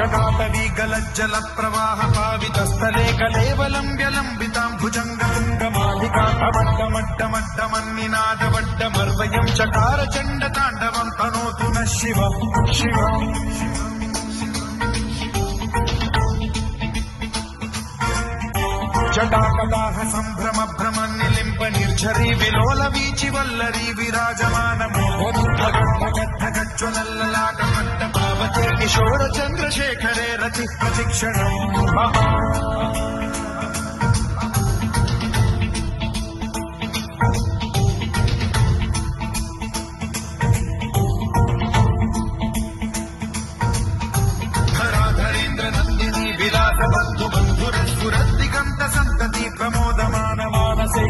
जटाटवी गलज्जल प्रवाह पावितस्थले कलेवलं व्यलम्बितां भुजङ्गतुङ्गमालिका अवड्डमड्डमड्डमन्निनादवड्डमर्वयं चकार चण्डताण्डवं तनोतु नः शिवं शिवम् जटाकटाह सम्भ्रम भ्रम निलिम्ब निर्झरी विलोल वीचि वल्लरी विराजमान मोहोद्धगद्धगज्ज्वलल्ललाट मट्ट पावते किशोर चन्द्रशेखरे रति प्रशिक्षणम्